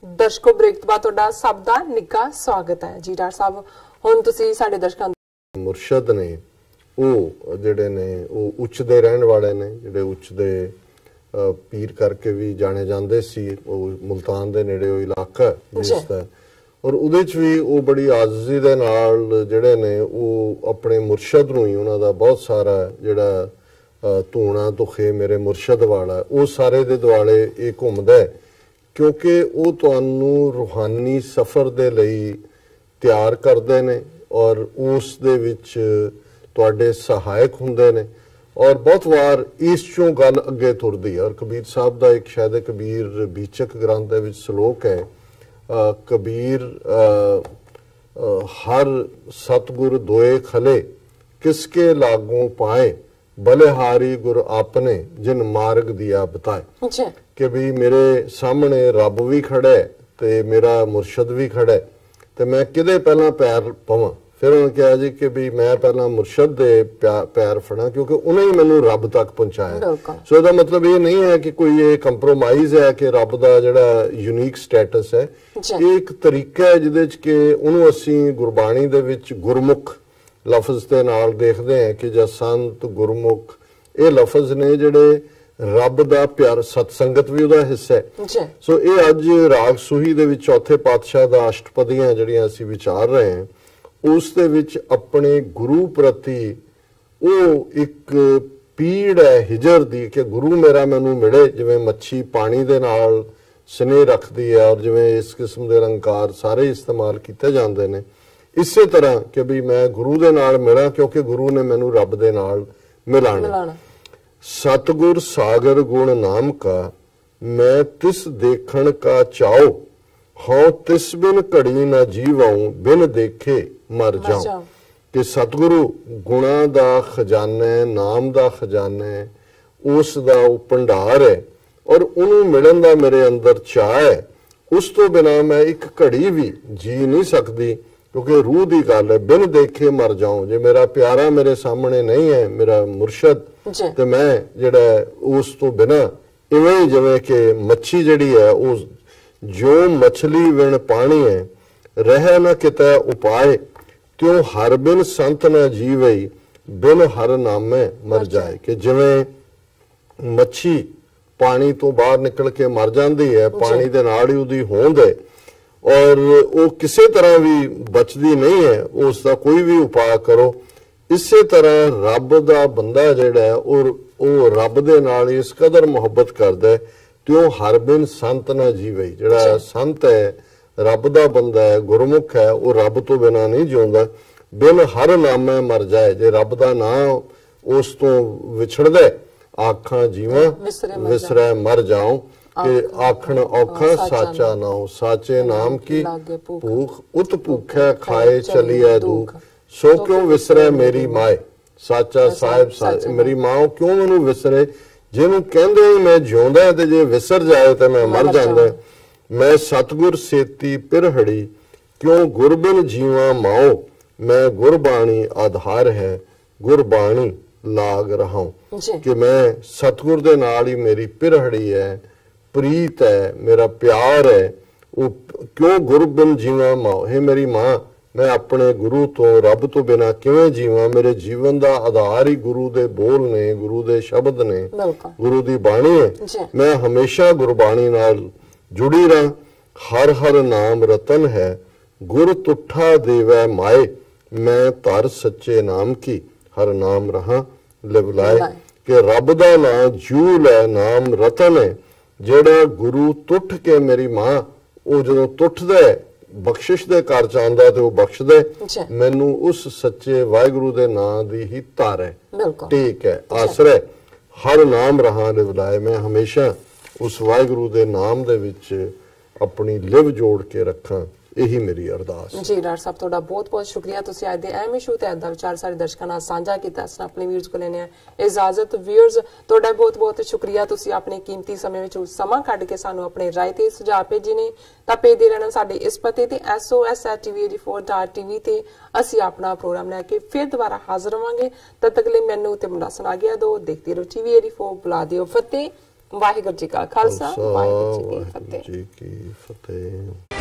ਦਰਸ਼ਕੋ break ਤੋਂ ਬਾਅਦ ਤੁਹਾਡਾ ਸਭ ਦਾ ਨਿੱਘਾ ਸਵਾਗਤ ਹੈ ਜੀ। ਡਾਕਟਰ ਸਾਹਿਬ ਹੁਣ ਤੁਸੀਂ ਸਾਡੇ ਦਰਸ਼ਕਾਂ ਮੁਰਸ਼ਦ ਨੇ ਉਹ ਜਿਹੜੇ ਨੇ ਉਹ ਉੱਚ ਦੇ ਰਹਿਣ ਵਾਲੇ ਨੇ, ਜਿਹੜੇ ਉੱਚ ਦੇ ਪੀਰ ਕਰਕੇ ਵੀ ਜਾਣੇ ਜਾਂਦੇ ਸੀ। ਉਹ ਮੁਲਤਾਨ ਦੇ ਨੇੜੇ ਉਹ ਇਲਾਕਾ ਜਿਸ ਦਾ ਔਰ ਉਹਦੇ ਚ ਵੀ ਉਹ ਬੜੀ ਆਜ਼ੀ ਦੇ ਨਾਲ ਜਿਹੜੇ ਨੇ ਉਹ ਆਪਣੇ ਮੁਰਸ਼ਦ ਨੂੰ ਹੀ ਉਹਨਾਂ ਦਾ ਬਹੁਤ ਸਾਰਾ ਜਿਹੜਾ ਧੂਣਾ ਦੁਖੇ ਮੇਰੇ ਮੁਰਸ਼ਦ ਵਾਲਾ ਉਹ ਸਾਰੇ ਦੇ ਦੁਆਲੇ ਇਹ ਘੁੰਮਦਾ ਹੈ, ਕਿਉਂਕਿ ਉਹ ਤੁਹਾਨੂੰ ਰੂਹਾਨੀ ਸਫ਼ਰ ਦੇ ਲਈ ਤਿਆਰ ਕਰਦੇ ਨੇ ਔਰ ਉਸ ਦੇ ਵਿੱਚ ਤੁਹਾਡੇ ਸਹਾਇਕ ਹੁੰਦੇ ਨੇ। ਔਰ ਬਹੁਤ ਵਾਰ ਇਸ ਚੋਂ ਗੱਲ ਅੱਗੇ ਤੁਰਦੀ ਹੈ। ਔਰ ਕਬੀਰ ਸਾਹਿਬ ਦਾ ਇੱਕ ਸ਼ਾਇਦ ਕਬੀਰ ਬੀਚਕ ਗ੍ਰੰਥ ਦੇ ਵਿੱਚ ਸ਼ਲੋਕ ਹੈ, कबीर हर सतगुर दोए खले किसके लागों पाए बलिहारी गुर आपने जिन मार्ग दिया बताए। कि भी मेरे सामने रब भी खड़ा है ते मेरा मुर्शद भी खड़ा है ते मैं किदे पहला पैर पवां। फिर उन्होंने कहा जी कि भी मैं पहला मुर्शद दे पैर फड़ा क्योंकि उन्हें ही मैनू रब तक पहुंचाया। सो इसका मतलब ये नहीं है कि कोई ये कंप्रोमाइज है कि रब दा जिहड़ा यूनीक स्टेटस है, ये एक तरीका है जिहदे च कि उन्होंने असीं गुरबाणी दे विच गुरमुख लफज दे नाल देखदे हैं कि जा संत गुरमुख ये लफज ने जिहड़े रब दा प्यार सतसंगत भी उहदा हिस्सा है। सो ये अज राग सूही दे विच चौथे पातशाह दा अष्टपदियां जिहड़ियां असीं विचार रहे हैं उस दे विच अपने गुरु प्रति वो एक पीड़ है हिजर दी कि गुरु मेरा मैनू मिले। जिवें मच्छी पानी दे नाल स्नेह रखती है और जिवें इस किस्म के अलंकार सारे इस्तेमाल किए जाते हैं, इसे तरह कि भी मैं गुरु दे नाल मिला क्योंकि गुरु ने मैनू रब दे नाल मिलाना। सतगुर सागर गुण नाम का मैं तिस देखण का चाओ हाँ तिस बिन घड़ी ना जीवाऊं बिन देखे मर जाऊं। कि सतगुरु गुणा दा खजाना है, नाम दा खजाना है, उस दा भंडार है और उन्होंने मिलन दा मेरे अंदर चाह है। उस तो बिना मैं एक घड़ी भी जी नहीं सकती क्योंकि रूह दी गल है। बिन देखे मर जाऊं। जे मेरा प्यारा मेरे सामने नहीं है मेरा मुर्शद तो मैं जिहड़ा उस तो बिना इवें जिवें कि मच्छी जिहड़ी है उस जो मछली विण पानी है रह न कितै उपाय त्यों हर बिन संत न जीवई बिन हर नामे मर जाए। कि जिवें मच्छी पानी तो बाहर निकल के मर जाती है, पानी दे नाल ही उहदी होंद है और वो किसी तरह भी बचती नहीं है, उसका कोई भी उपाय करो। इसे तरह रब दा बंदा जिहड़ा है और वो रब दे नाल इस कदर मुहब्बत करदा है त्यों हर बिन संत ना जीवे। जिहड़ा संत है रब दा बंदा है गुरमुख है वो रब तो बिना नहीं जिउंदा। बिन हर नामे मर जाए। जे रब दा नाम उस तो विछड़दा आखां जीवां विसरै मर जाऊं। कि आखण औखा साचा नाम साचे नाम की भूख उत भूखै खाए चलिए दुख। सो क्यों विसरै मेरी माए साचा साहिब मेरी मां क्यों मैनू विसरे। जिन्हों कहते ही मैं जिउंदा ते जे विसर जाए तो मैं मर जांदा। मैं सतगुर सेती पिरहड़ी क्यों गुरबिन जीवा माओ। मैं गुरबाणी आधार है गुरबाणी लाग रहा। कि मैं सतगुर दे नाल ही मेरी पिरहड़ी है, प्रीत है, मेरा प्यार है। वो क्यों गुरबिन जीवा माओ। हे मेरी मां मैं अपने गुरु तो रब तो बिना किवें जीवां। मेरे जीवन का आधार ही गुरु दे बोल ने, गुरु दे शब्द ने, गुरु दी बाणी है। मैं हमेशा गुरबाणी नाल जुड़ी रहा। हर हर नाम रतन है गुर तुठा देवै माए। मैं धर सच्चे नाम की हर नाम रहा लिवलाए। कि रब दा नाम जूल है, नाम रतन है। जेड़ा गुरु तुठ के मेरी मां वो जो तुठदा है बख्शिश दे घर च आंदा ते वो बख्शदे मैनू उस सच्चे वाहिगुरु दे नाम दी ही तार है ठीक है आसरा हर नाम रहा लिवलाए। मैं हमेशा उस वाहिगुरु दे नाम दे विच अपनी लिव जोड़ के रखा। यही मेरी अरदास जी। डॉक्टर साहब तुहाडा बहुत बहुत शुक्रिया। तुसीं अज दे अहम इशू ते अदा विचार सारे दर्शकों नाल साझा कीता। असीं अपने व्यूअर्स को लेने इजाजत। व्यूअर्स तुहाडा बहुत बहुत शुक्रिया। तुसीं अपने कीमती समय विच समा कढ के सानू अपने राय ते सुझाव भेजे ने तां भेजदे रहना साडे इस पते ते SOS@tv84.tv ते असीं अपना प्रोग्राम लैके फिर दोबारा हाजिर होवांगे। तद तक लई मैनू ते मुंडा सुना गया दो। देखते रहो TV84। बुला दिओ फतेह। ਵਾਹਿਗੁਰੂ ਜੀ ਕਾ ਖਾਲਸਾ, ਵਾਹਿਗੁਰੂ ਜੀ ਕੀ ਫਤਿਹ। ਜੀ ਕੀ ਫਤਿਹ।